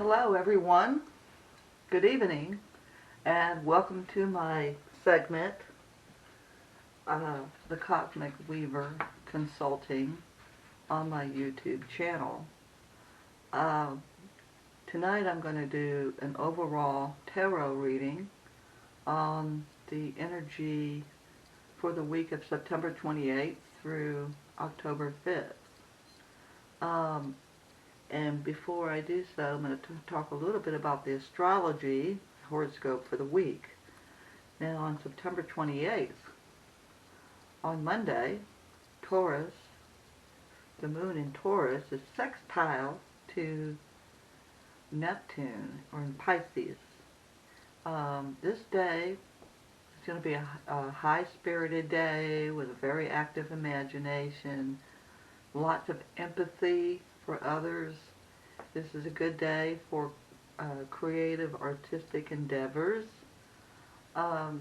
Hello everyone, good evening, and welcome to my segment, The Cosmic Weaver Consulting on my YouTube channel. Uh, Tonight I'm going to do an overall tarot reading on the energy for the week of September 28th through October 5th. And before I do so, I'm going to talk a little bit about the astrology horoscope for the week. Now on September 28th, on Monday, Taurus, the moon in Taurus is sextile to Neptune, or in Pisces. This day is going to be a high-spirited day with a very active imagination, lots of empathy for others. This is a good day for creative, artistic endeavors.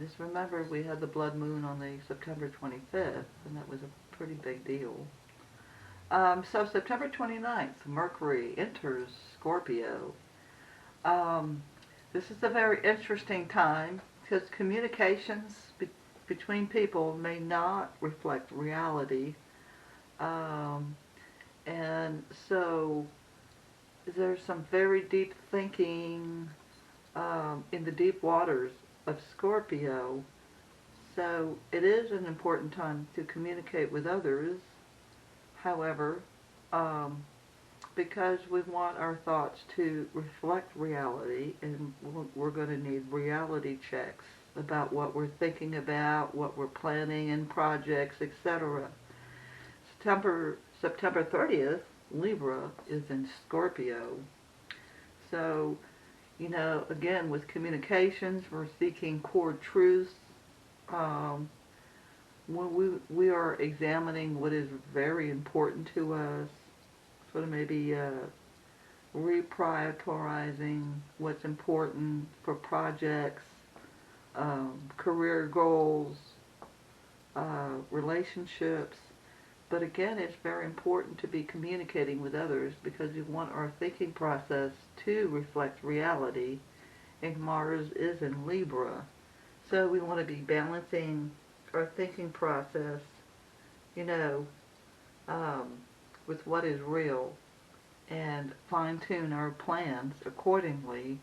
Just remember, we had the blood moon on the September 25th, and that was a pretty big deal. So September 29th, Mercury enters Scorpio. This is a very interesting time because communications between people may not reflect reality. And so there's some very deep thinking in the deep waters of Scorpio. So it is an important time to communicate with others. However, because we want our thoughts to reflect reality, and we're going to need reality checks about what we're thinking about, what we're planning in projects, etc. September 30th, Libra is in Scorpio. So, again, with communications, we're seeking core truths. When we are examining what is very important to us, sort of maybe reprioritizing what's important for projects, career goals, relationships. But again, it's very important to be communicating with others because we want our thinking process to reflect reality, and Mars is in Libra. So we want to be balancing our thinking process, with what is real, and fine-tune our plans accordingly.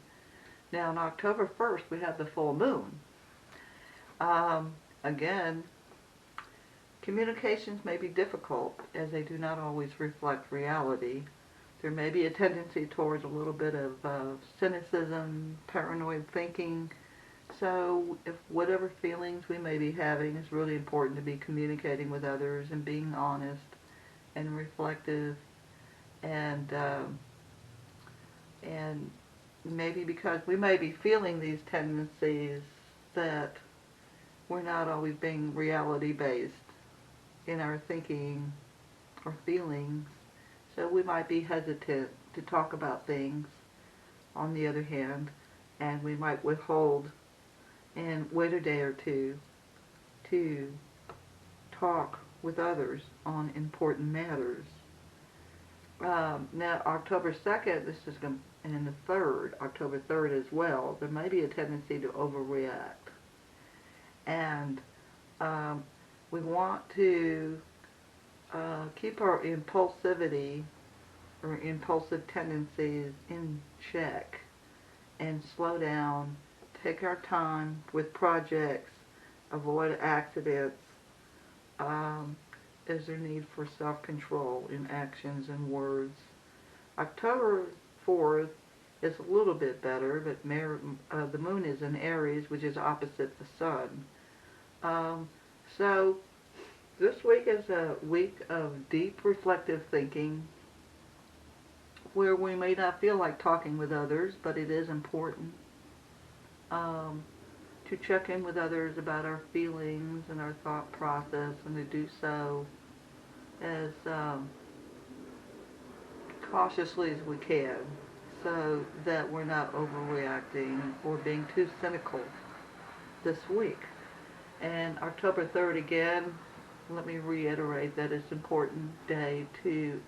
Now on October 1st, we have the full moon. Again, communications may be difficult as they do not always reflect reality. There may be a tendency towards a little bit of cynicism, paranoid thinking. So if whatever feelings we may be having, it's really important to be communicating with others and being honest and reflective, and maybe because we may be feeling these tendencies that we're not always being reality-based in our thinking or feelings, so we might be hesitant to talk about things, on the other hand, and we might withhold and wait a day or two to talk with others on important matters. Now, October 2nd, this is going to, and the 3rd, October 3rd as well, there may be a tendency to overreact. And we want to keep our impulsivity or impulsive tendencies in check and slow down, take our time with projects, avoid accidents. Is there need for self-control in actions and words? October 4th is a little bit better, but the moon is in Aries, which is opposite the sun. So this week is a week of deep reflective thinking where we may not feel like talking with others, but it is important to check in with others about our feelings and our thought process, and to do so as cautiously as we can, so that we're not overreacting or being too cynical this week. And October 3rd, again, let me reiterate that it's an important day to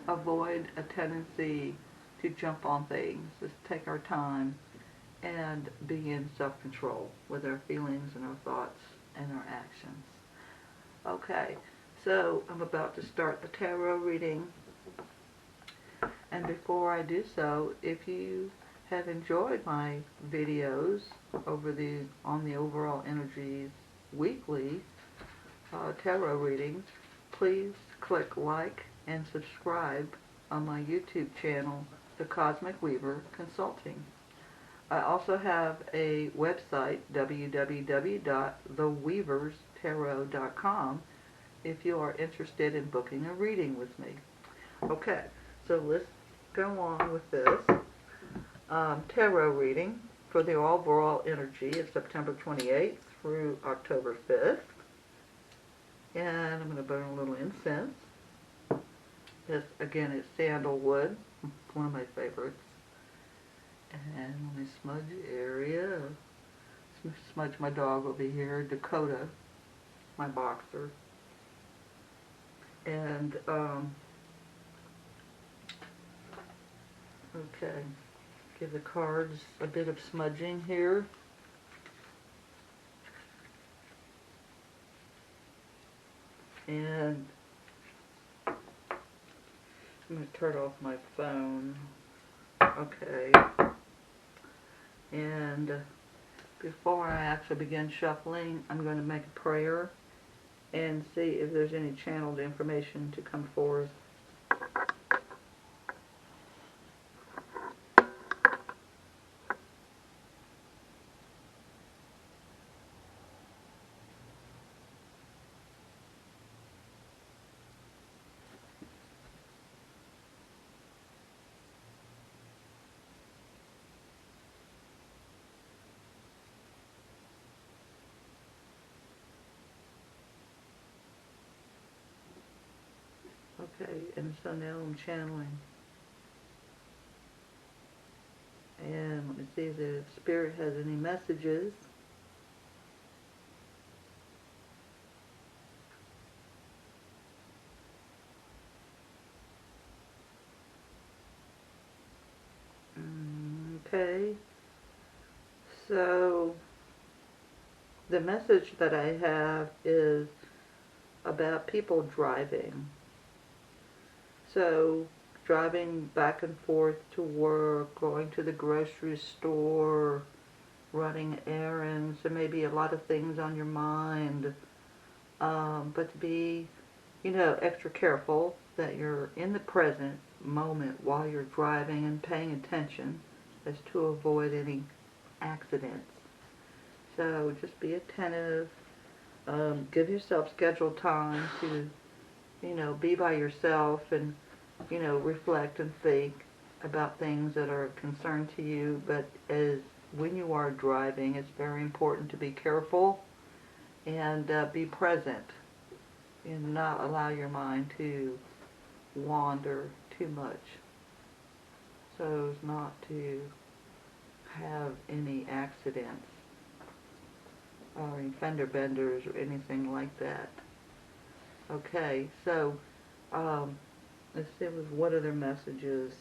avoid a tendency to jump on things. Just take our time and be in self-control with our feelings and our thoughts and our actions. Okay, so I'm about to start the tarot reading. And before I do so, if you have enjoyed my videos on the Overall Energies weekly tarot readings, please click like and subscribe on my YouTube channel, The Cosmic Weaver Consulting. I also have a website, www.theweaverstarot.com, if you are interested in booking a reading with me. Okay, so let's go on with this tarot reading for the overall energy of September 28th through October 5th. And I'm going to burn a little incense. This, again, is sandalwood. It's one of my favorites. And let me smudge the area. Smudge my dog over here, Dakota, my boxer. And, okay, give the cards a bit of smudging here. And I'm going to turn off my phone. Okay. And before I actually begin shuffling, I'm going to make a prayer and see if there's any channeled information to come forth. Okay, and so now I'm channeling. And let me see if the Spirit has any messages. Okay, so the message that I have is about people driving. So driving back and forth to work, going to the grocery store, running errands. There may be a lot of things on your mind, but to be, extra careful that you're in the present moment while you're driving and paying attention as to avoid any accidents. So just be attentive. Give yourself scheduled time to, be by yourself and, reflect and think about things that are of concern to you. But when you are driving, it's very important to be careful and be present and not allow your mind to wander too much, so as not to have any accidents or any fender benders or anything like that. Okay, so let's see what other messages.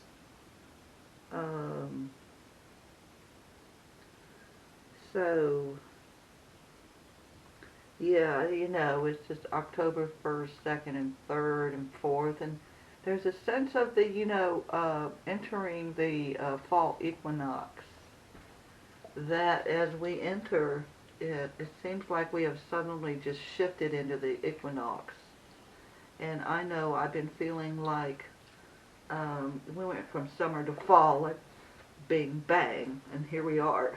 So yeah, it's just October 1st, 2nd, and 3rd, and 4th, and there's a sense of the, entering the fall equinox, that as we enter it, it seems like we have suddenly just shifted into the equinox. And I know I've been feeling like we went from summer to fall, like bing, bang, and here we are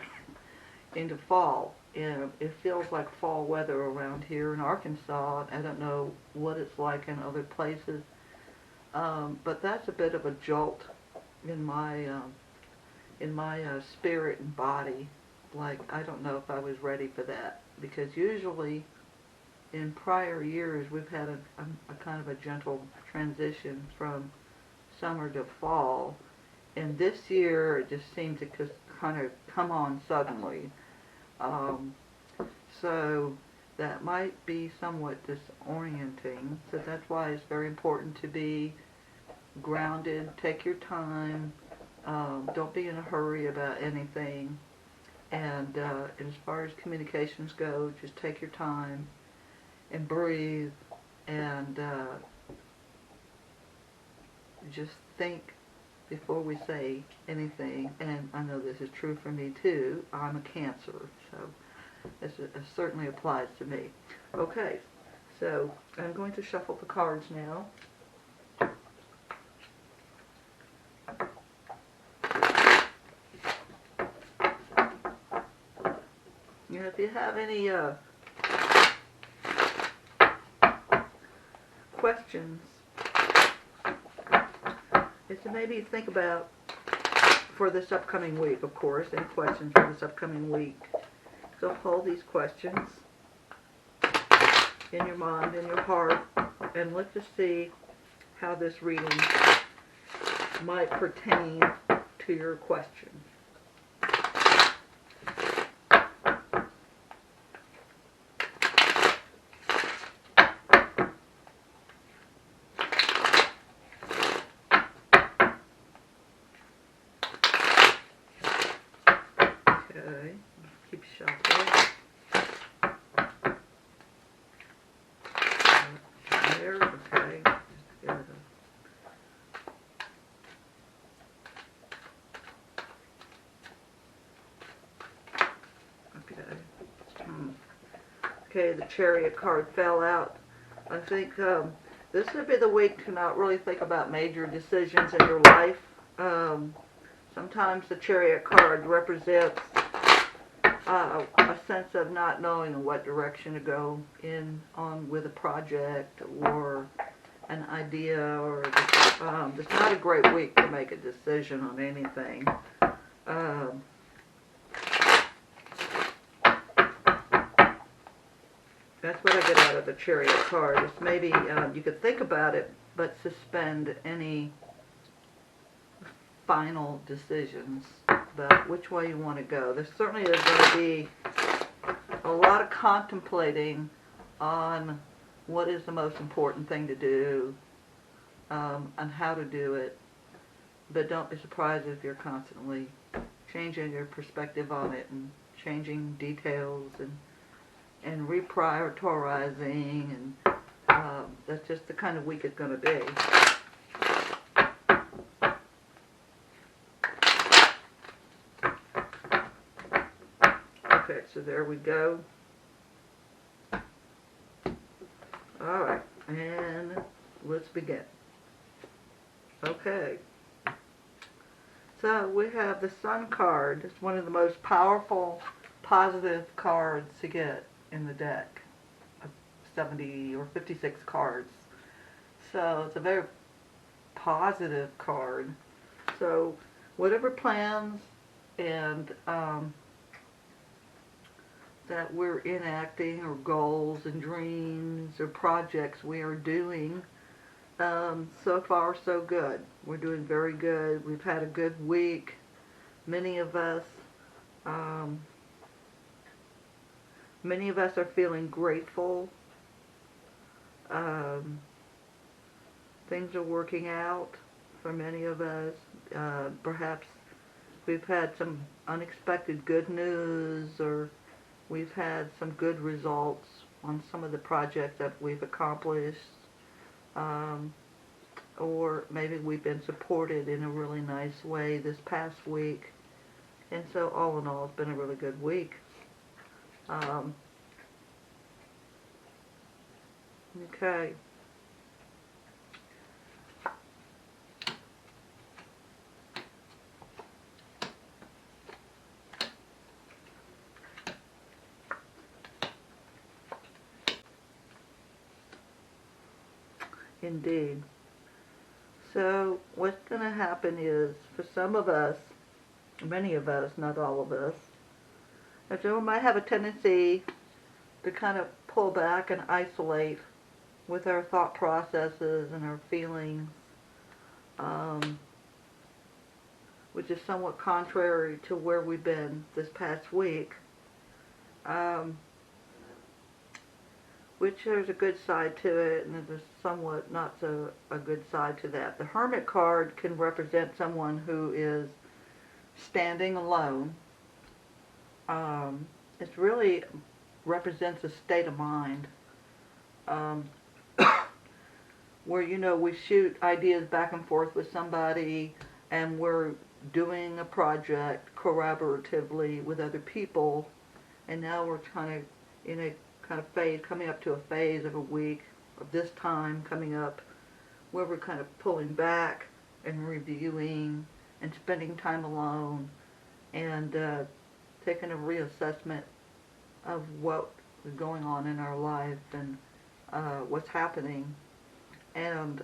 into fall. And it feels like fall weather around here in Arkansas. I don't know what it's like in other places. But that's a bit of a jolt in my spirit and body. Like, I don't know if I was ready for that, because usually in prior years we've had a kind of a gentle transition from summer to fall, and this year it just seemed to just kind of come on suddenly. So that might be somewhat disorienting. So that's why it's very important to be grounded. Take your time. Don't be in a hurry about anything. And as far as communications go, just take your time and breathe and just think before we say anything. And I know this is true for me too. I'm a Cancer, so it certainly applies to me. Okay, so I'm going to shuffle the cards now. And if you have any questions, is to maybe think about for this upcoming week, of course, any questions for this upcoming week. So hold these questions in your mind, in your heart, and let's just see how this reading might pertain to your question. Okay, keep shuffling. There, okay. Good. Okay. Okay, the Chariot card fell out. I think this would be the week to not really think about major decisions in your life. Sometimes the Chariot card represents a sense of not knowing in what direction to go on with a project or an idea, or it's not a great week to make a decision on anything. That's what I get out of the Chariot card. It's maybe you could think about it, but suspend any final decisions about which way you want to go. There certainly is going to be a lot of contemplating on what is the most important thing to do and how to do it. But don't be surprised if you're constantly changing your perspective on it and changing details and reprioritizing, and that's just the kind of week it's going to be. Okay, so there we go. Alright, and let's begin. Okay. So we have the Sun card. It's one of the most powerful, positive cards to get in the deck. 70 or 56 cards. So it's a very positive card. So whatever plans and that we're enacting, or goals and dreams or projects we are doing, so far so good. We're doing very good. We've had a good week. Many of us are feeling grateful. Things are working out for many of us. Perhaps we've had some unexpected good news, or we've had some good results on some of the projects that we've accomplished. Or maybe we've been supported in a really nice way this past week. And so all in all, it's been a really good week. Okay. Indeed. So what's going to happen is, for some of us, many of us, not all of us, that we might have a tendency to kind of pull back and isolate with our thought processes and our feelings, which is somewhat contrary to where we've been this past week. which there's a good side to it, and there's somewhat not so a good side to that. The Hermit card can represent someone who is standing alone. It really represents a state of mind um, where, we shoot ideas back and forth with somebody, and we're doing a project collaboratively with other people, and now we're kind of in a kind of phase, coming up to a phase of a week of this time coming up where we're kind of pulling back and reviewing and spending time alone and taking a reassessment of what is going on in our life and what's happening, and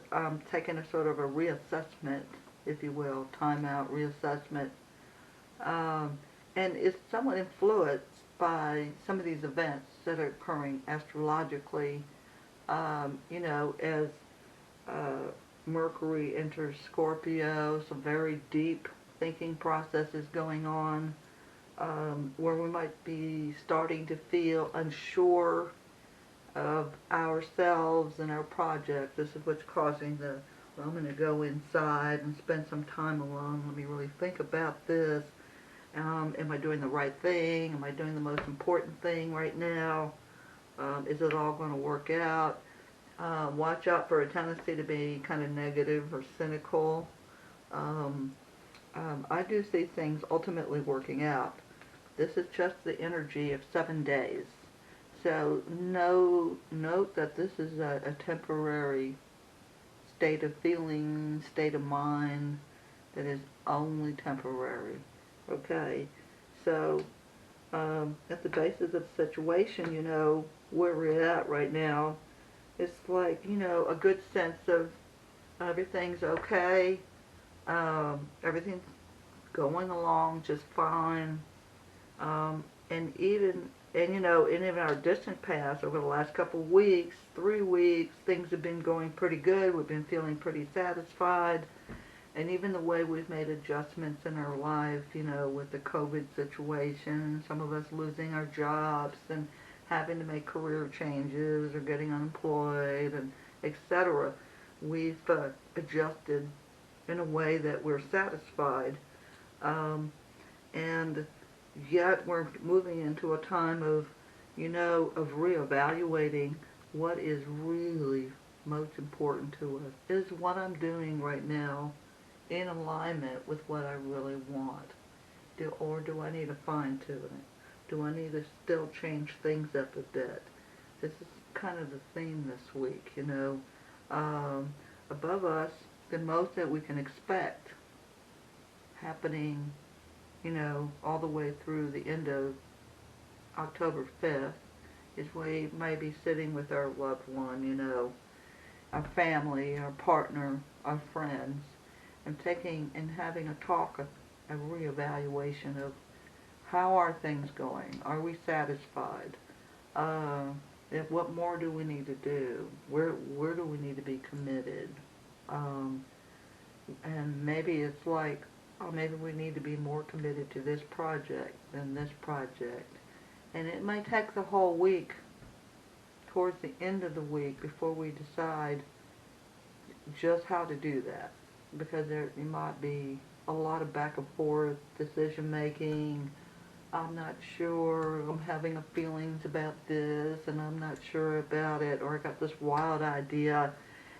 taking a sort of a reassessment, if you will, time out reassessment. And it's somewhat influenced by some of these events that are occurring astrologically, as Mercury enters Scorpio, some very deep thinking processes going on, where we might be starting to feel unsure of ourselves and our project. This is what's causing well, I'm going to go inside and spend some time alone. Let me really think about this. Am I doing the right thing? Am I doing the most important thing right now? Is it all going to work out? Watch out for a tendency to be kind of negative or cynical. I do see things ultimately working out. This is just the energy of 7 days. So note that this is a temporary state of feeling, state of mind that is only temporary. Okay, so at the basis of the situation, where we're at right now, it's like, a good sense of everything's okay, everything's going along just fine, and even our distant past, over the last couple of weeks, 3 weeks, things have been going pretty good. We've been feeling pretty satisfied. And even the way we've made adjustments in our life, with the COVID situation, some of us losing our jobs and having to make career changes or getting unemployed, and etc. We've adjusted in a way that we're satisfied. And yet we're moving into a time of reevaluating what is really most important to us. Is what I'm doing right now in alignment with what I really want? Or do I need to fine-tune it? Do I need to still change things up a bit? This is kind of the theme this week, above us, the most that we can expect happening, all the way through the end of October 5th, is we may be sitting with our loved one, our family, our partner, our friends, and having a talk, a reevaluation of how are things going? Are we satisfied? What more do we need to do? Where do we need to be committed? And maybe it's like, maybe we need to be more committed to this project than this project. And it may take the whole week, towards the end of the week, before we decide just how to do that. Because there might be a lot of back and forth decision making. I'm not sure, I'm having a feelings about this, and I'm not sure about it, or I got this wild idea,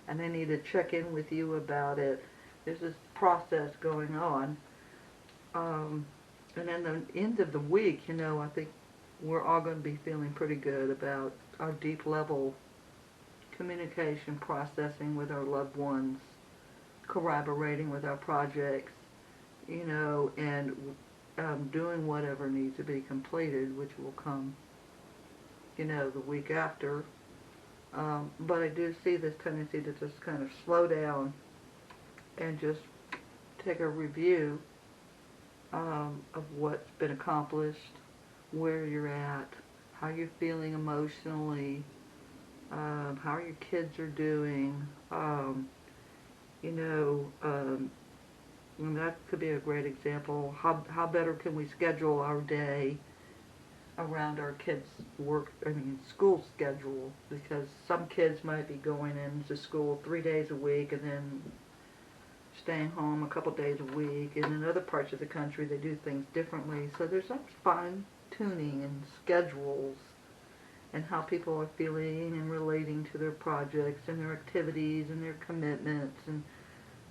and I need to check in with you about it. There's this process going on. And then the end of the week, I think we're all going to be feeling pretty good about our deep level communication, processing with our loved ones, collaborating with our projects, and doing whatever needs to be completed, which will come, the week after. But I do see this tendency to just kind of slow down and just take a review of what's been accomplished, where you're at, how you're feeling emotionally, how your kids are doing, and that could be a great example. How better can we schedule our day? around our kids' school schedule, because some kids might be going into school 3 days a week and then staying home a couple days a week, and in other parts of the country they do things differently. So there's some fine tuning and schedules and how people are feeling and relating to their projects and their activities and their commitments and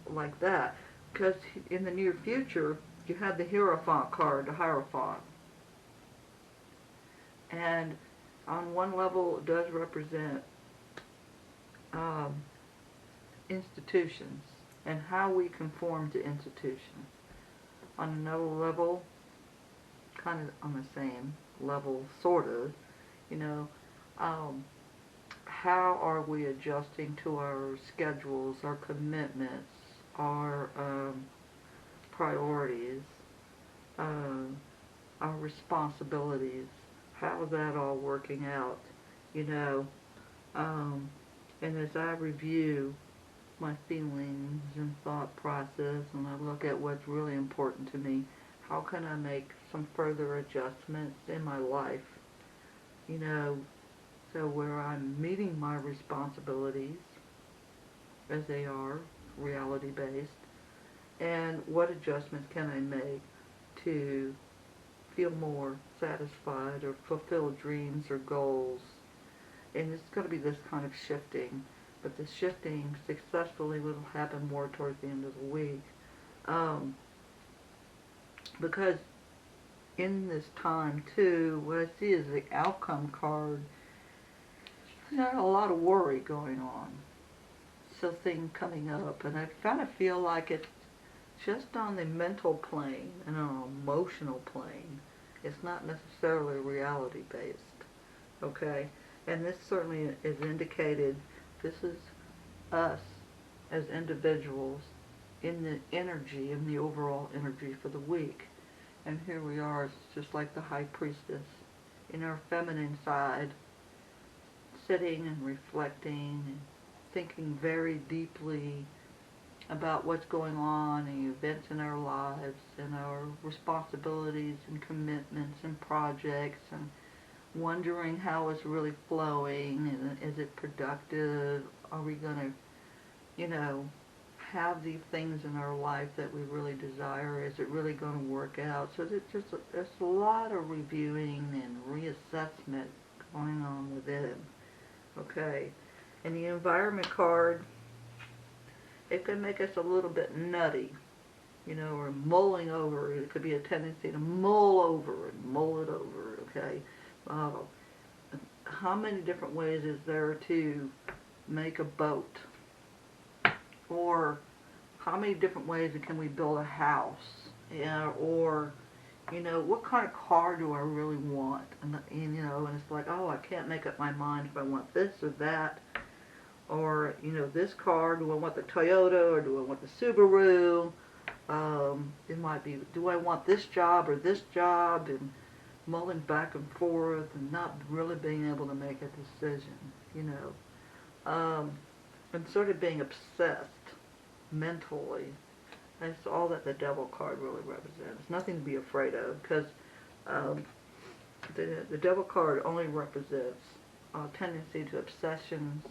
like that. Because in the near future, you have the Hierophant card, the Hierophant. And on one level, it does represent institutions and how we conform to institutions. On another level, kind of on the same level, sort of, you know, how are we adjusting to our schedules, our commitments, our priorities, our responsibilities? How is that all working out, you know? And as I review my feelings and thought process and I look at what's really important to me, how can I make some further adjustments in my life, you know, so where I'm meeting my responsibilities as they are, reality-based, and what adjustments can I make to feel more satisfied or fulfill dreams or goals. And it's going to be this kind of shifting, but the shifting successfully will happen more towards the end of the week. Because in this time too, what I see is the outcome card. There's a lot of worry going on. Something coming up, and I kind of feel like it's just on the mental plane and on an emotional plane. It's not necessarily reality based. Okay? And this certainly is indicated. This is us as individuals in the energy, in the overall energy for the week. And here we are, it's just like the high priestess in our feminine side, sitting and reflecting and thinking very deeply about what's going on and events in our lives and our responsibilities and commitments and projects, and wondering how it's really flowing and is it productive? Are we going to, you know, have these things in our life that we really desire? Is it really going to work out? So there's a lot of reviewing and reassessment going on within. Okay, and the environment card, it can make us a little bit nutty, you know, or mulling over. It could be a tendency to mull over and mull it over, okay? How many different ways is there to make a boat? Or how many different ways can we build a house? Yeah, or, you know, what kind of car do I really want? And you know, and it's like, oh, I can't make up my mind if I want this or that. Or, you know, this car, do I want the Toyota or do I want the Subaru? It might be, do I want this job or this job? And mulling back and forth and not really being able to make a decision, you know. And sort of being obsessed mentally. That's all that the devil card really represents. Nothing to be afraid of, because the devil card only represents a tendency to obsessions.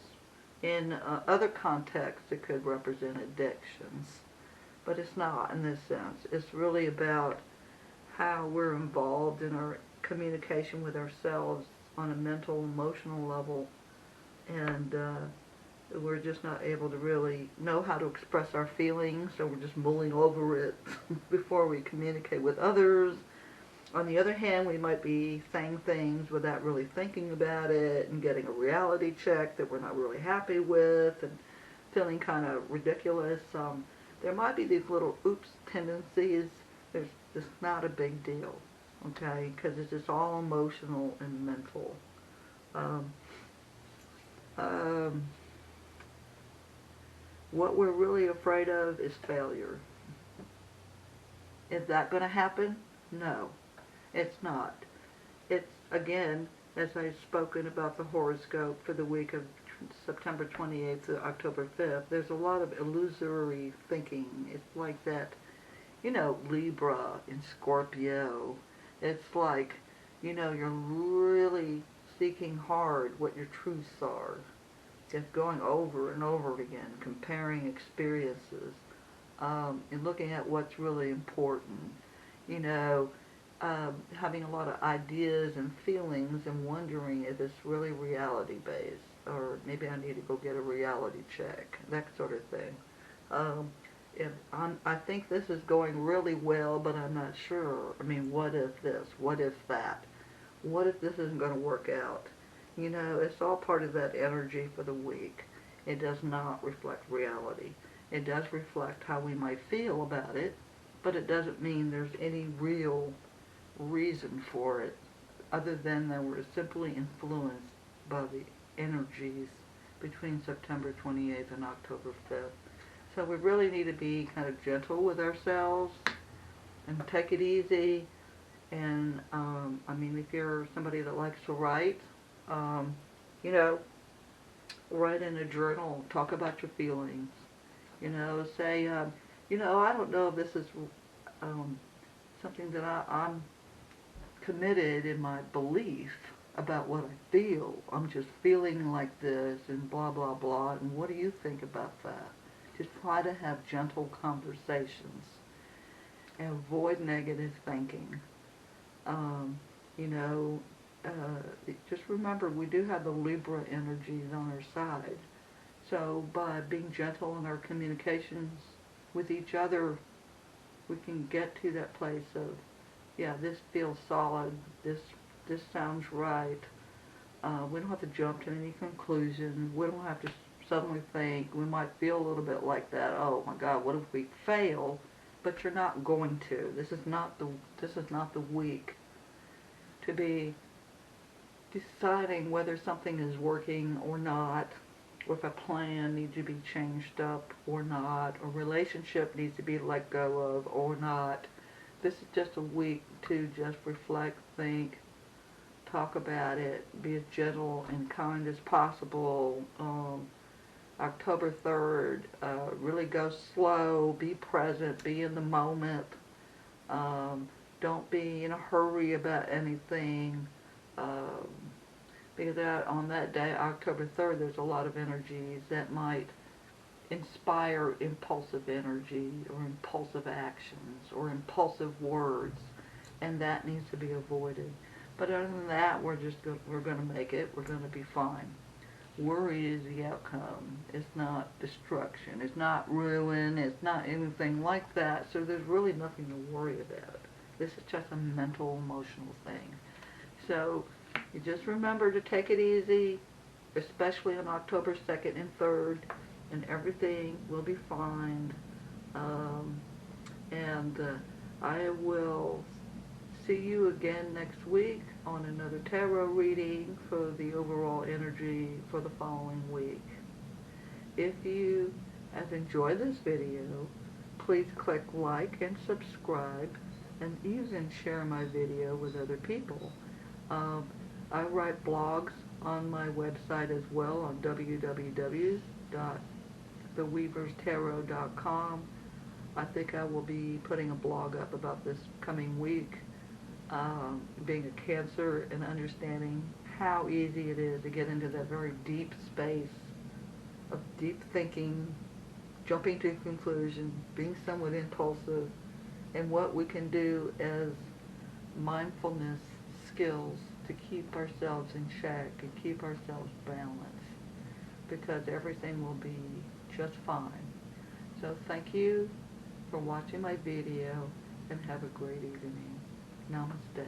In other contexts, it could represent addictions, but it's not in this sense. It's really about how we're involved in our communication with ourselves on a mental, emotional level, and we're just not able to really know how to express our feelings, so we're just mulling over it before we communicate with others. On the other hand, we might be saying things without really thinking about it and getting a reality check that we're not really happy with and feeling kind of ridiculous. There might be these little oops tendencies. There's just not a big deal, okay, because it's just all emotional and mental. What we're really afraid of is failure. Is that going to happen? No, it's not. It's, again, as I've spoken about the horoscope for the week of September 28th to October 5th, there's a lot of illusory thinking. It's like that, you know, Libra and Scorpio. It's like, you know, you're really seeking hard what your truths are. Just going over and over again, comparing experiences, and looking at what's really important. You know, having a lot of ideas and feelings and wondering if it's really reality based, or maybe I need to go get a reality check, that sort of thing. Um, I think this is going really well, but I'm not sure. I mean, what if this? What if that? What if this isn't going to work out? You know, it's all part of that energy for the week. It does not reflect reality. It does reflect how we might feel about it, but it doesn't mean there's any real reason for it other than that we're simply influenced by the energies between September 28th and October 5th. So we really need to be kind of gentle with ourselves and take it easy. And I mean, if you're somebody that likes to write, um, you know, write in a journal, talk about your feelings. You know, say, you know, I don't know if this is um, something that I'm committed in my belief about what I feel. I'm just feeling like this and blah, blah, blah. And what do you think about that? Just try to have gentle conversations and avoid negative thinking. Um, you know, just remember we do have the Libra energies on our side. So by being gentle in our communications with each other, we can get to that place of, yeah, this feels solid, this sounds right. We don't have to jump to any conclusion. We don't have to suddenly think. We might feel a little bit like that. Oh my God, what if we fail? But you're not going to. This is not the week to be deciding whether something is working or not, or if a plan needs to be changed up or not, or relationship needs to be let go of or not. This is just a week to just reflect, think, talk about it, be as gentle and kind as possible. October 3rd, really go slow, be present, be in the moment. Don't be in a hurry about anything. Um, because on that day, October 3rd, there's a lot of energies that might inspire impulsive energy or impulsive actions or impulsive words, and that needs to be avoided. But other than that, we're going to make it. We're going to be fine. Worry is the outcome. It's not destruction. It's not ruin. It's not anything like that. So there's really nothing to worry about. This is just a mental, emotional thing. So you just remember to take it easy, especially on October 2nd and 3rd, and everything will be fine. And I will see you again next week on another tarot reading for the overall energy for the following week. If you have enjoyed this video, please click like and subscribe, and even share my video with other people. I write blogs on my website as well on www.theweaverstarot.com. I think I will be putting a blog up about this coming week, being a Cancer and understanding how easy it is to get into that very deep space of deep thinking, jumping to conclusions, being somewhat impulsive, and what we can do as mindfulness skills to keep ourselves in check and keep ourselves balanced, because everything will be just fine. So thank you for watching my video, and have a great evening. Namaste.